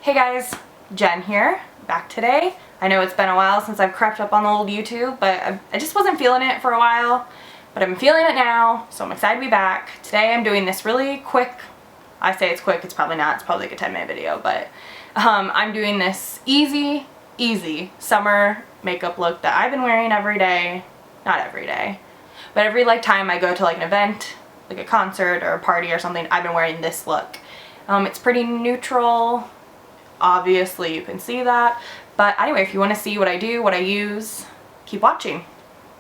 Hey guys, Jen here, back today. I know it's been a while since I've crept up on the old YouTube, but I just wasn't feeling it for a while, but I'm feeling it now, so I'm excited to be back. Today I'm doing this really quick, I say it's quick, it's probably not, it's probably like a 10-minute video, but I'm doing this easy summer makeup look that I've been wearing every day, not every day, but every time I go to an event, like a concert or a party or something, I've been wearing this look. It's pretty neutral. Obviously you can see that, but anyway, if you want to see what I do, what I use, keep watching.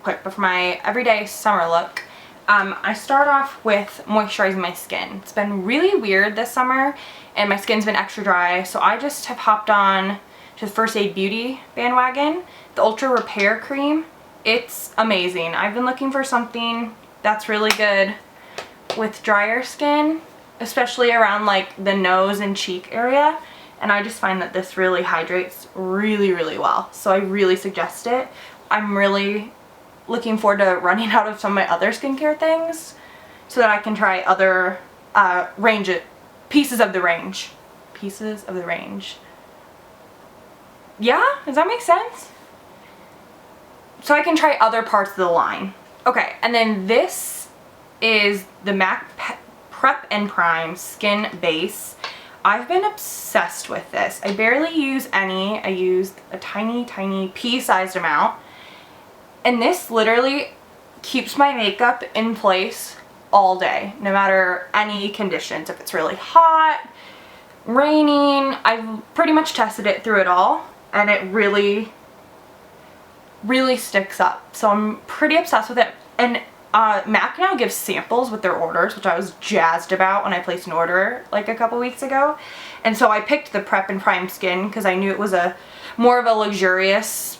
Quick, but for my everyday summer look, I start off with moisturizing my skin. It's been really weird this summer and my skin's been extra dry, so I just have hopped on to the First Aid Beauty bandwagon, the Ultra Repair Cream. It's amazing. I've been looking for something that's really good with drier skin, especially around the nose and cheek area. And I just find that this really hydrates really well. So I really suggest it. I'm really looking forward to running out of some of my other skincare things so that I can try other pieces of the range. Pieces of the range. Yeah? Does that make sense? So I can try other parts of the line. Okay, and then this is the MAC Prep and Prime Skin Base. I've been obsessed with this. I barely use any. I used a tiny pea-sized amount. And this literally keeps my makeup in place all day, no matter any conditions. If it's really hot, raining, I've pretty much tested it through it all, and it really sticks up. So I'm pretty obsessed with it. And MAC now gives samples with their orders, which I was jazzed about when I placed an order a couple weeks ago. And so I picked the Prep and Prime Skin because I knew it was more of a luxurious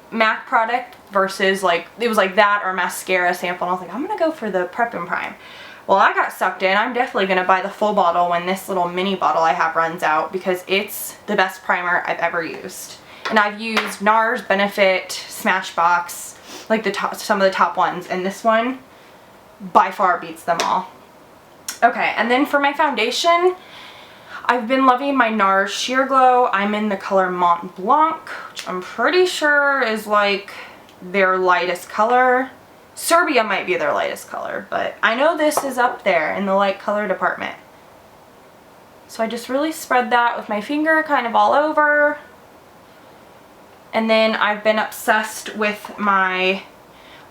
MAC product versus it was that or mascara sample. And I was like, I'm gonna go for the Prep and Prime. Well, I got sucked in. I'm definitely gonna buy the full bottle when this little mini bottle I have runs out because it's the best primer I've ever used. And I've used Nars, Benefit, Smashbox, some of the top ones, and this one by far beats them all. Okay, and then for my foundation, I've been loving my Nars Sheerglow. I'm in the color Mont Blanc, which I'm pretty sure is their lightest color. Serbia might be their lightest color, but I know this is up there in the light color department. So I just really spread that with my finger kind of all over. And then I've been obsessed with my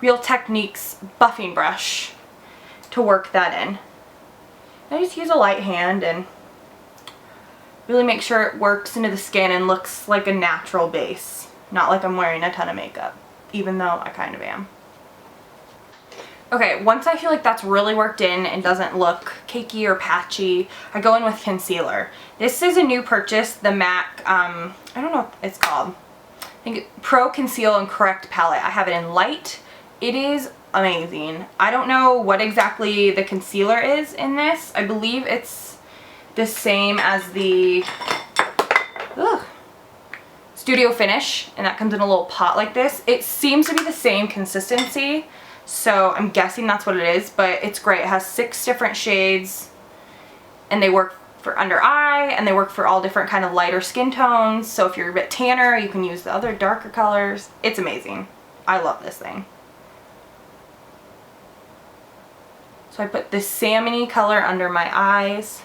Real Techniques buffing brush to work that in. I just use a light hand and really make sure it works into the skin and looks like a natural base. Not like I'm wearing a ton of makeup, even though I kind of am. Okay, once I feel like that's really worked in and doesn't look cakey or patchy, I go in with concealer. This is a new purchase, the MAC, I don't know what it's called. I think Pro Conceal and Correct palette. I have it in light. It is amazing. I don't know what exactly the concealer is in this. I believe it's the same as the Studio Finish, and that comes in a little pot like this. It seems to be the same consistency, so I'm guessing that's what it is, but it's great. It has 6 different shades, and they work for under eye, and they work for all different kind of lighter skin tones. So if you're a bit tanner, you can use the other darker colors. It's amazing. I love this thing. So I put this salmon-y color under my eyes.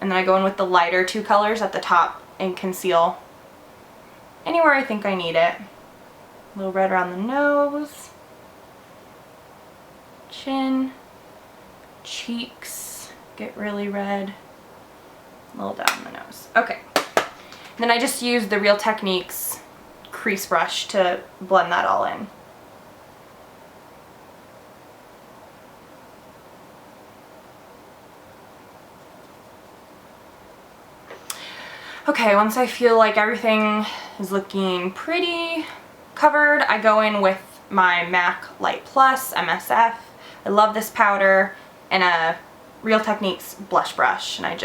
And then I go in with the lighter 2 colors at the top and conceal anywhere I think I need it. A little red around the nose, chin, cheeks get really red, a little down the nose. Okay, and then I just use the Real Techniques crease brush to blend that all in. Okay, once I feel like everything is looking pretty covered, I go in with my MAC Light Plus MSF. I love this powder, and a Real Techniques blush brush, and I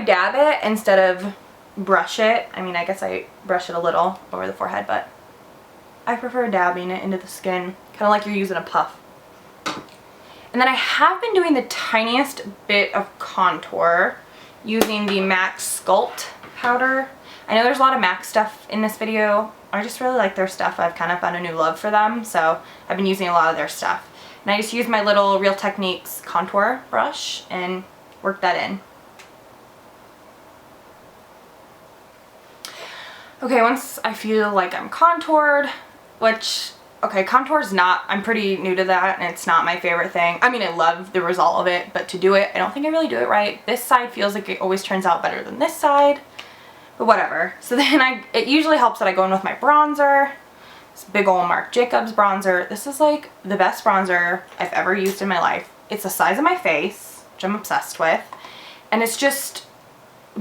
dab it instead of brush it. I mean, I guess I brush it a little over the forehead, but I prefer dabbing it into the skin, kind of like you're using a puff. And then I have been doing the tiniest bit of contour using the MAC Sculpt powder. I know there's a lot of MAC stuff in this video. I just really like their stuff. I've kind of found a new love for them, so I've been using a lot of their stuff. And I just use my little Real Techniques contour brush and work that in. Okay, once I feel like I'm contoured, which, okay, contour is not, I'm pretty new to that and it's not my favorite thing. I mean, I love the result of it, but to do it, I don't think I really do it right. This side feels like it always turns out better than this side, but whatever. So then it usually helps that I go in with my bronzer. This big old Marc Jacobs bronzer. This is like the best bronzer I've ever used in my life. It's the size of my face, which I'm obsessed with, and it's just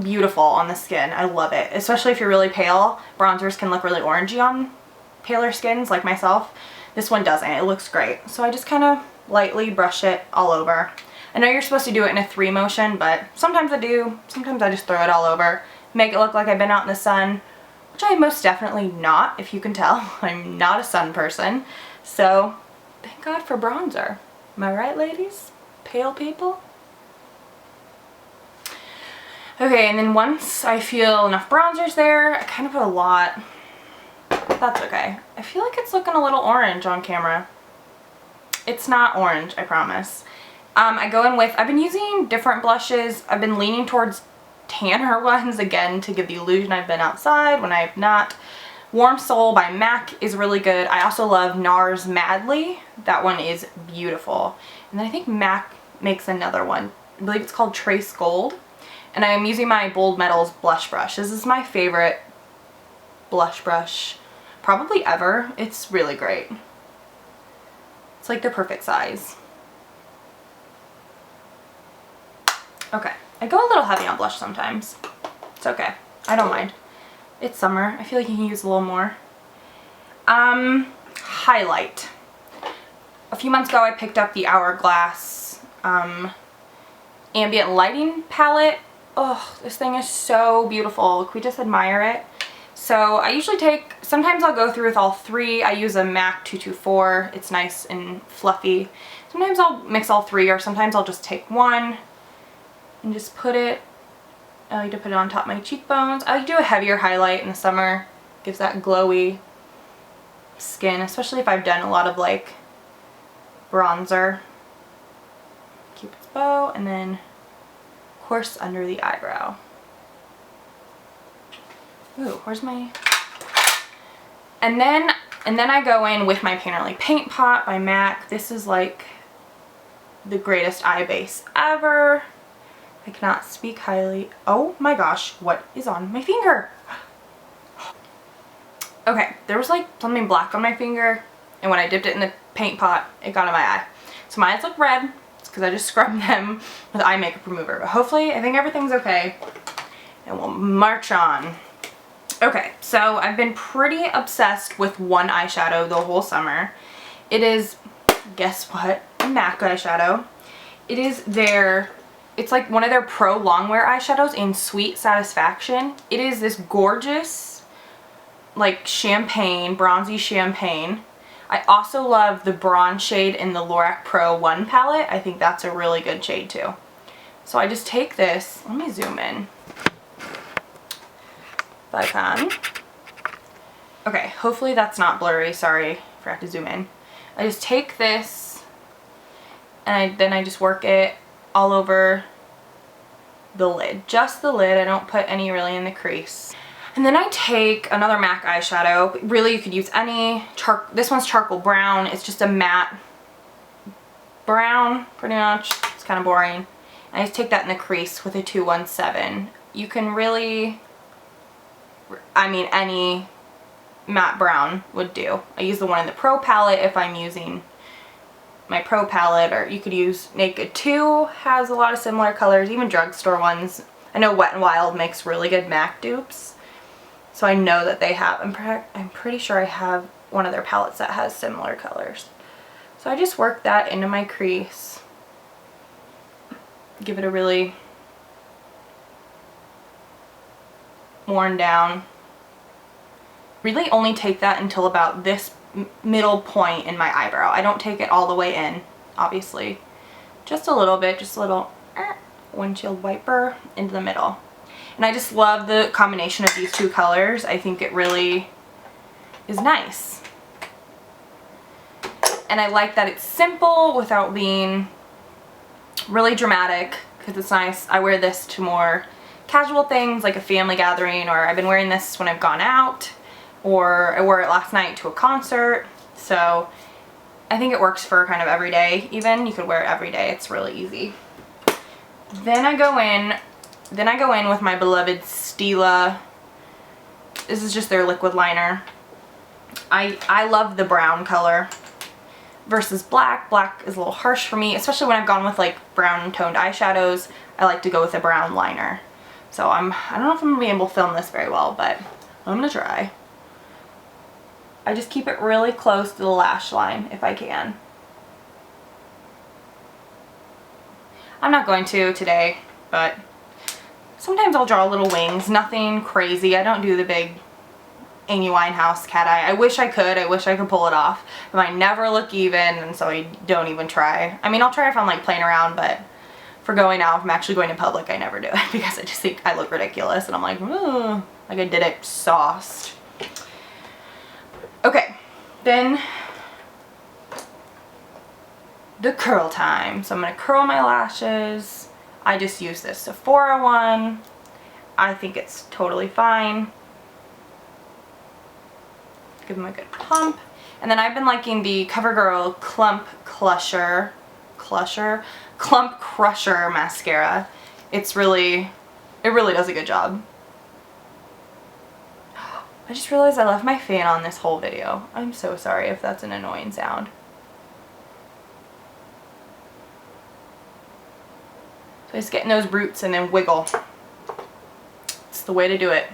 beautiful on the skin. I love it, especially if you're really pale. Bronzers can look really orangey on paler skins like myself. This one doesn't. It looks great. So I just kind of lightly brush it all over. I know you're supposed to do it in a 3 motion, but sometimes I do. Sometimes I just throw it all over, make it look like I've been out in the sun, which I am most definitely not, if you can tell. I'm not a sun person. So thank God for bronzer. Am I right, ladies? Pale people? Okay, and then once I feel enough bronzers there, I kind of put a lot. That's okay. I feel like it's looking a little orange on camera. It's not orange, I promise. I go in with, I've been using different blushes. I've been leaning towards tanner ones, again, to give the illusion I've been outside when I've not. Warm Soul by MAC is really good. I also love Nars Madly. That one is beautiful. And then I think MAC makes another one. I believe it's called Trace Gold. And I'm using my Bold Metals blush brush. This is my favorite blush brush probably ever. It's really great. It's like the perfect size. Okay, I go a little heavy on blush sometimes. It's okay. I don't mind. It's summer. I feel like you can use a little more. Highlight. A few months ago I picked up the Hourglass Ambient Lighting Palette. Oh, this thing is so beautiful. Can we just admire it? So I usually take, sometimes I'll go through with all 3. I use a MAC 224. It's nice and fluffy. Sometimes I'll mix all 3, or sometimes I'll just take one and just put it. I like to put it on top of my cheekbones. I like to do a heavier highlight in the summer. Gives that glowy skin, especially if I've done a lot of like bronzer. Cupid's bow, and then of course under the eyebrow. Ooh, where's my... And then I go in with my Painterly Paint Pot by MAC. This is like the greatest eye base ever. I cannot speak highly. Oh my gosh, what is on my finger? Okay, there was like something black on my finger, and when I dipped it in the paint pot, it got in my eye. So my eyes look red. It's because I just scrubbed them with eye makeup remover. But hopefully, I think everything's okay, and we'll march on. Okay, so I've been pretty obsessed with one eyeshadow the whole summer. It is, guess what, a MAC eyeshadow. It is their, it's like one of their Prolongwear eyeshadows in Sweet Satisfaction. It is this gorgeous, like champagne, bronzy champagne. I also love the bronze shade in the Lorac Pro 1 palette. I think that's a really good shade too. So I just take this, let me zoom in. If I can. Okay, hopefully that's not blurry, sorry, forgot to zoom in. I just take this and then I just work it all over the lid. Just the lid, I don't put any really in the crease. And then I take another MAC eyeshadow. Really, you could use any. This one's charcoal brown. It's just a matte brown, pretty much. It's kind of boring. And I just take that in the crease with a 217. You can really, I mean, any matte brown would do. I use the one in the Pro palette if I'm using my Pro palette, or you could use Naked 2, has a lot of similar colors, even drugstore ones. I know Wet n Wild makes really good MAC dupes. So I know that they have, I'm pretty sure I have one of their palettes that has similar colors. So I just work that into my crease. Give it a really worn down. Really only take that until about this middle point in my eyebrow. I don't take it all the way in, obviously. just a little bit, just a little windshield wiper into the middle. And I just love the combination of these two colors. I think it really is nice. And I like that it's simple without being really dramatic, because it's nice. I wear this to more casual things like a family gathering, or I've been wearing this when I've gone out, or I wore it last night to a concert. So I think it works for kind of every day. Even you could wear it every day. It's really easy. Then I go in with my beloved Stila. This is just their liquid liner. I love the brown color versus black. Black is a little harsh for me, especially when I've gone with like brown toned eyeshadows. I like to go with a brown liner. So I don't know if I'm gonna be able to film this very well, but I'm gonna try. I just keep it really close to the lash line if I can. I'm not going to today, but sometimes I'll draw little wings, nothing crazy. I don't do the big Amy Winehouse cat eye. I wish I could pull it off, but I never look even, and so I don't even try. I mean, I'll try if I'm like playing around, but for going out, if I'm actually going in public, I never do it because I just think I look ridiculous, and I'm like, ooh, like I did it sauced. Okay, then the curl time. So I'm going to curl my lashes. I just use this Sephora one. I think it's totally fine. Give them a good pump. And then I've been liking the Covergirl Clump Crusher mascara. It really does a good job. I just realized I left my fan on this whole video. I'm so sorry if that's an annoying sound. So just get in those roots and then wiggle. It's the way to do it.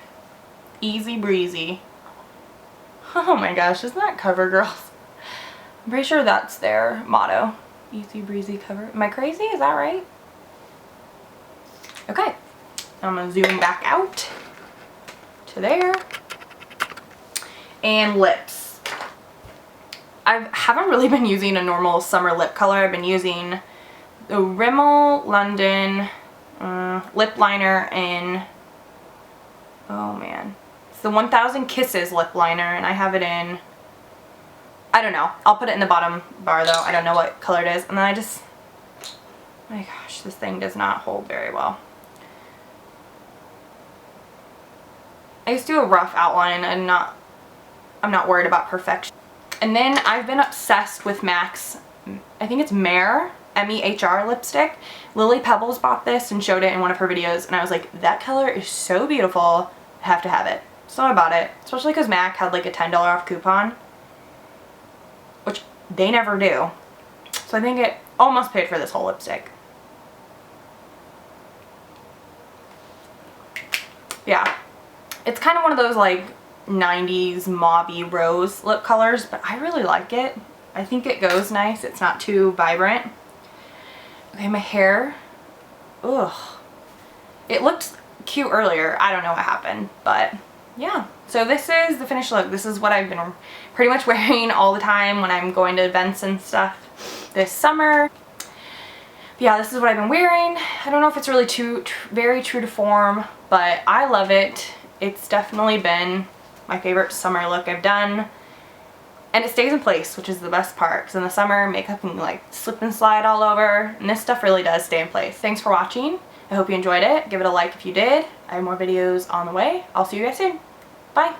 Easy breezy. Oh my gosh, isn't that Covergirl? I'm pretty sure that's their motto. Easy breezy cover. Am I crazy? Is that right? Okay. I'm gonna zoom back out to there. And lips. I haven't really been using a normal summer lip color. I've been using the Rimmel London lip liner in, oh man, it's the 1000 Kisses lip liner, and I have it in, I don't know, I'll put it in the bottom bar though, I don't know what color it is. And then I just, oh my gosh, this thing does not hold very well. I just do a rough outline, and I'm not worried about perfection. And then I've been obsessed with MAC's, I think it's Mehr, M-E-H-R lipstick. Lily Pebbles bought this and showed it in one of her videos, and I was like, that color is so beautiful, I have to have it. So I bought it, especially because MAC had like a $10 off coupon, which they never do. So I think it almost paid for this whole lipstick. Yeah, it's kind of one of those like 90s mauve rose lip colors, but I really like it. I think it goes nice. It's not too vibrant. Okay, my hair. Ugh. It looked cute earlier. I don't know what happened, but yeah. So this is the finished look. This is what I've been pretty much wearing all the time when I'm going to events and stuff this summer. Yeah, this is what I've been wearing. I don't know if it's really very true to form, but I love it. It's definitely been my favorite summer look I've done. And it stays in place, which is the best part, because in the summer, makeup can like slip and slide all over, and this stuff really does stay in place. Thanks for watching. I hope you enjoyed it. Give it a like if you did. I have more videos on the way. I'll see you guys soon. Bye.